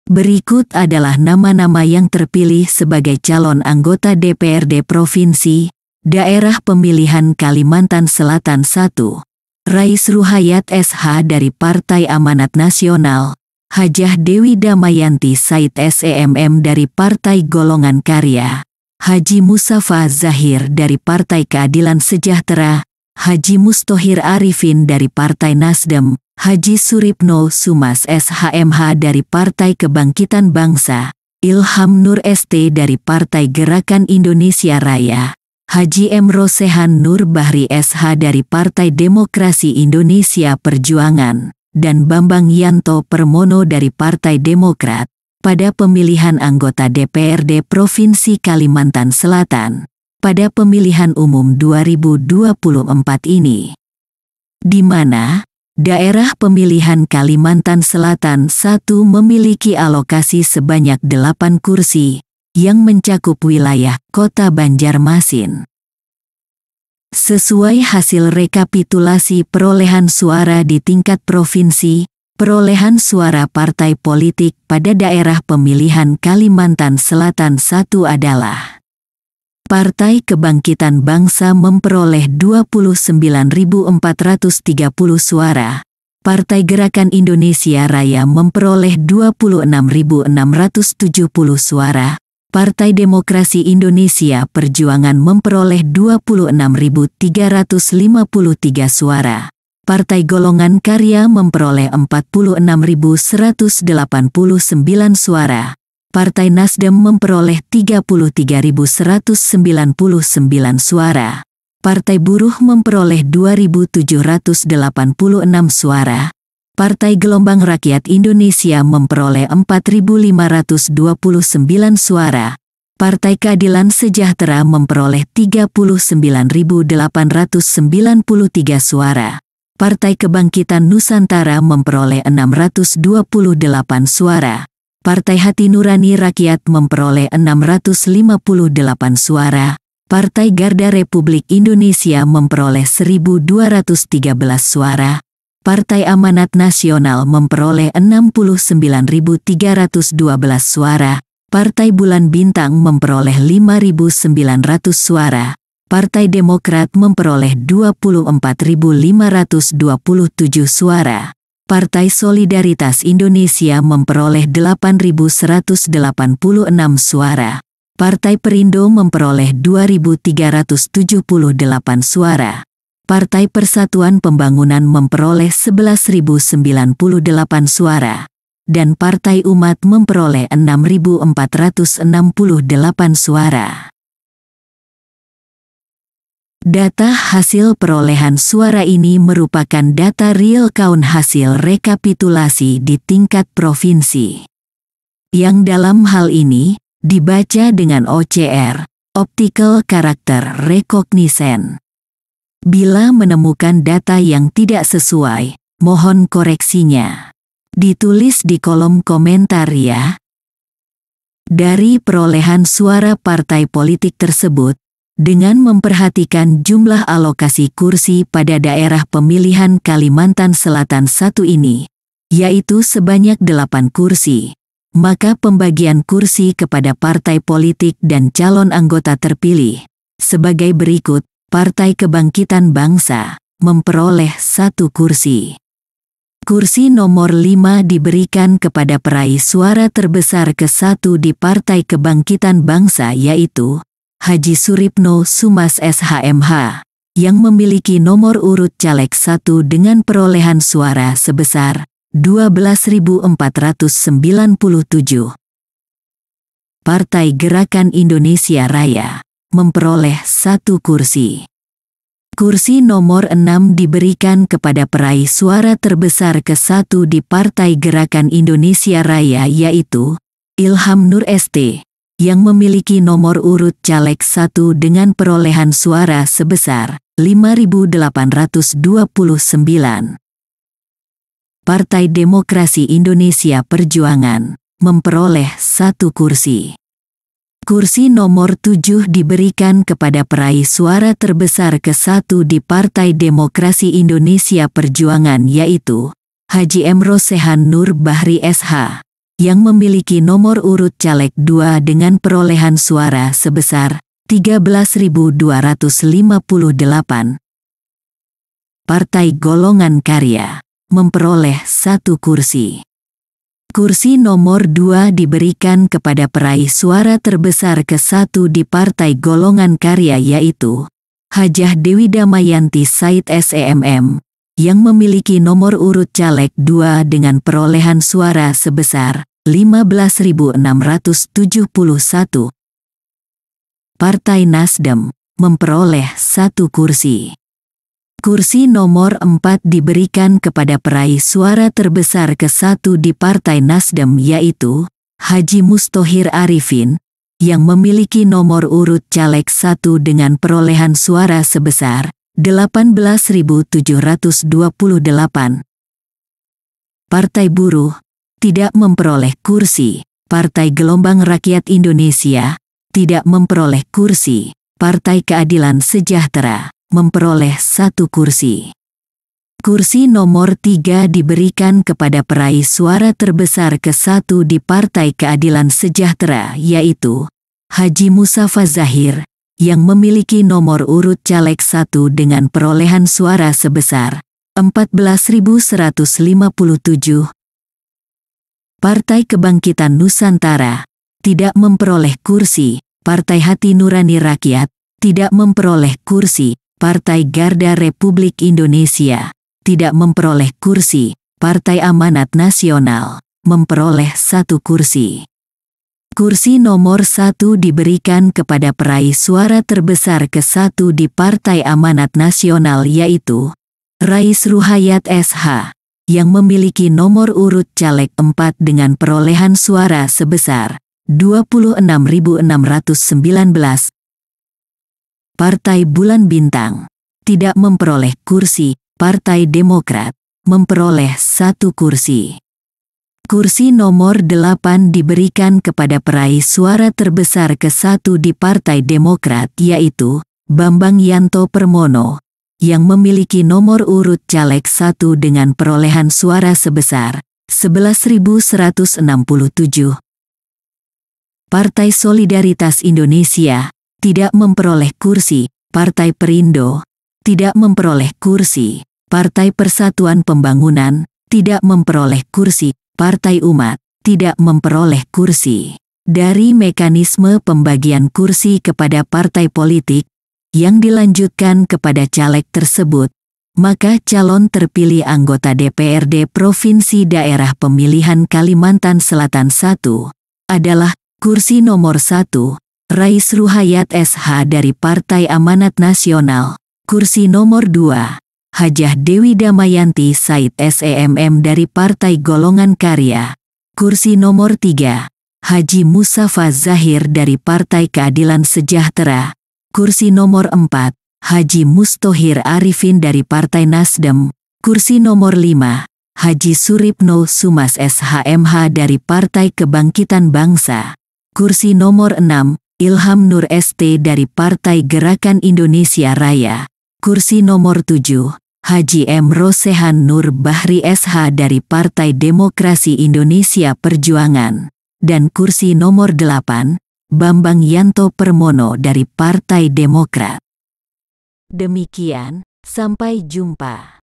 Berikut adalah nama-nama yang terpilih sebagai calon anggota DPRD Provinsi, Daerah Pemilihan Kalimantan Selatan 1. Rais Ruhayat SH dari Partai Amanat Nasional, Hajah Dewi Damayanti Said SEMM dari Partai Golongan Karya, Haji Musafa Zahir dari Partai Keadilan Sejahtera, Haji Mustohir Arifin dari Partai Nasdem, Haji Suripno Sumas SHMH dari Partai Kebangkitan Bangsa, Ilham Nur ST dari Partai Gerakan Indonesia Raya, Haji M. Rosehan Nur Bahri SH dari Partai Demokrasi Indonesia Perjuangan, dan Bambang Yanto Permono dari Partai Demokrat, pada pemilihan anggota DPRD Provinsi Kalimantan Selatan, pada pemilihan umum 2024 ini. Di mana Daerah Pemilihan Kalimantan Selatan 1 memiliki alokasi sebanyak 8 kursi, yang mencakup wilayah Kota Banjarmasin. Sesuai hasil rekapitulasi perolehan suara di tingkat provinsi, perolehan suara partai politik pada Daerah Pemilihan Kalimantan Selatan 1 adalah: Partai Kebangkitan Bangsa memperoleh 29.430 suara. Partai Gerakan Indonesia Raya memperoleh 26.670 suara. Partai Demokrasi Indonesia Perjuangan memperoleh 26.353 suara. Partai Golongan Karya memperoleh 46.189 suara. Partai Nasdem memperoleh 33.199 suara. Partai Buruh memperoleh 2.786 suara. Partai Gelombang Rakyat Indonesia memperoleh 4.529 suara. Partai Keadilan Sejahtera memperoleh 39.893 suara. Partai Kebangkitan Nusantara memperoleh 628 suara. Partai Hati Nurani Rakyat memperoleh 658 suara. Partai Garda Republik Indonesia memperoleh 1.213 suara. Partai Amanat Nasional memperoleh 69.312 suara. Partai Bulan Bintang memperoleh 5.900 suara. Partai Demokrat memperoleh 24.527 suara. Partai Solidaritas Indonesia memperoleh 8.186 suara. Partai Perindo memperoleh 2.378 suara. Partai Persatuan Pembangunan memperoleh 11.098 suara. Dan Partai Umat memperoleh 6.468 suara. Data hasil perolehan suara ini merupakan data real count hasil rekapitulasi di tingkat provinsi, yang dalam hal ini dibaca dengan OCR, Optical Character Recognition. Bila menemukan data yang tidak sesuai, mohon koreksinya. Ditulis di kolom komentar ya. Dari perolehan suara partai politik tersebut, dengan memperhatikan jumlah alokasi kursi pada Daerah Pemilihan Kalimantan Selatan 1 ini, yaitu sebanyak 8 kursi, maka pembagian kursi kepada partai politik dan calon anggota terpilih sebagai berikut. Partai Kebangkitan Bangsa memperoleh 1 kursi. Kursi nomor 5 diberikan kepada peraih suara terbesar ke-1 di Partai Kebangkitan Bangsa, yaitu Haji Suripno Sumas SHMH, yang memiliki nomor urut caleg 1 dengan perolehan suara sebesar 12.497. Partai Gerakan Indonesia Raya memperoleh 1 kursi. Kursi nomor 6 diberikan kepada peraih suara terbesar ke-1 di Partai Gerakan Indonesia Raya, yaitu Ilham Nur ST, yang memiliki nomor urut caleg 1 dengan perolehan suara sebesar 5.829. Partai Demokrasi Indonesia Perjuangan memperoleh 1 kursi. Kursi nomor 7 diberikan kepada peraih suara terbesar ke-1 di Partai Demokrasi Indonesia Perjuangan, yaitu Haji M. Rosehan Nur Bahri SH, yang memiliki nomor urut caleg 2 dengan perolehan suara sebesar 13.258. Partai Golongan Karya memperoleh 1 kursi. Kursi nomor 2 diberikan kepada peraih suara terbesar ke-1 di Partai Golongan Karya yaitu Hajah Dewi Damayanti Said SEMM, yang memiliki nomor urut caleg 2 dengan perolehan suara sebesar 15.671. Partai Nasdem memperoleh 1 kursi. Kursi nomor 4 diberikan kepada peraih suara terbesar ke-1 di Partai Nasdem yaitu Haji Mustohir Arifin, yang memiliki nomor urut caleg 1 dengan perolehan suara sebesar 18.728. Partai Buruh tidak memperoleh kursi. Partai Gelombang Rakyat Indonesia tidak memperoleh kursi. Partai Keadilan Sejahtera memperoleh 1 kursi. Kursi nomor 3 diberikan kepada peraih suara terbesar ke-1 di Partai Keadilan Sejahtera yaitu Haji Musafa Zahir, yang memiliki nomor urut caleg 1 dengan perolehan suara sebesar 14.157. Partai Kebangkitan Nusantara tidak memperoleh kursi. Partai Hati Nurani Rakyat tidak memperoleh kursi. Partai Garda Republik Indonesia tidak memperoleh kursi. Partai Amanat Nasional memperoleh 1 kursi. Kursi nomor 1 diberikan kepada peraih suara terbesar ke-1 di Partai Amanat Nasional yaitu Rais Ruhayat SH, yang memiliki nomor urut caleg 4 dengan perolehan suara sebesar 26.619. Partai Bulan Bintang tidak memperoleh kursi. Partai Demokrat memperoleh 1 kursi. Kursi nomor 8 diberikan kepada peraih suara terbesar ke-1 di Partai Demokrat yaitu Bambang Yanto Permono, yang memiliki nomor urut caleg 1 dengan perolehan suara sebesar 11.167. Partai Solidaritas Indonesia tidak memperoleh kursi. Partai Perindo tidak memperoleh kursi. Partai Persatuan Pembangunan tidak memperoleh kursi. Partai Umat tidak memperoleh kursi. Dari mekanisme pembagian kursi kepada partai politik yang dilanjutkan kepada caleg tersebut, maka calon terpilih anggota DPRD Provinsi Daerah Pemilihan Kalimantan Selatan 1 adalah kursi nomor 1, Rais Ruhayat SH dari Partai Amanat Nasional. Kursi nomor 2, Hajah Dewi Damayanti Said SEMM dari Partai Golongan Karya. Kursi nomor 3, Haji Musafa Zahir dari Partai Keadilan Sejahtera. Kursi nomor 4, Haji Mustohir Arifin dari Partai Nasdem. Kursi nomor 5, Haji Suripno Sumas SHMH dari Partai Kebangkitan Bangsa. Kursi nomor 6, Ilham Nur ST dari Partai Gerakan Indonesia Raya. Kursi nomor 7, Haji M. Rosehan Nur Bahri SH dari Partai Demokrasi Indonesia Perjuangan. Dan kursi nomor 8, Bambang Yanto Permono dari Partai Demokrat. Demikian, sampai jumpa.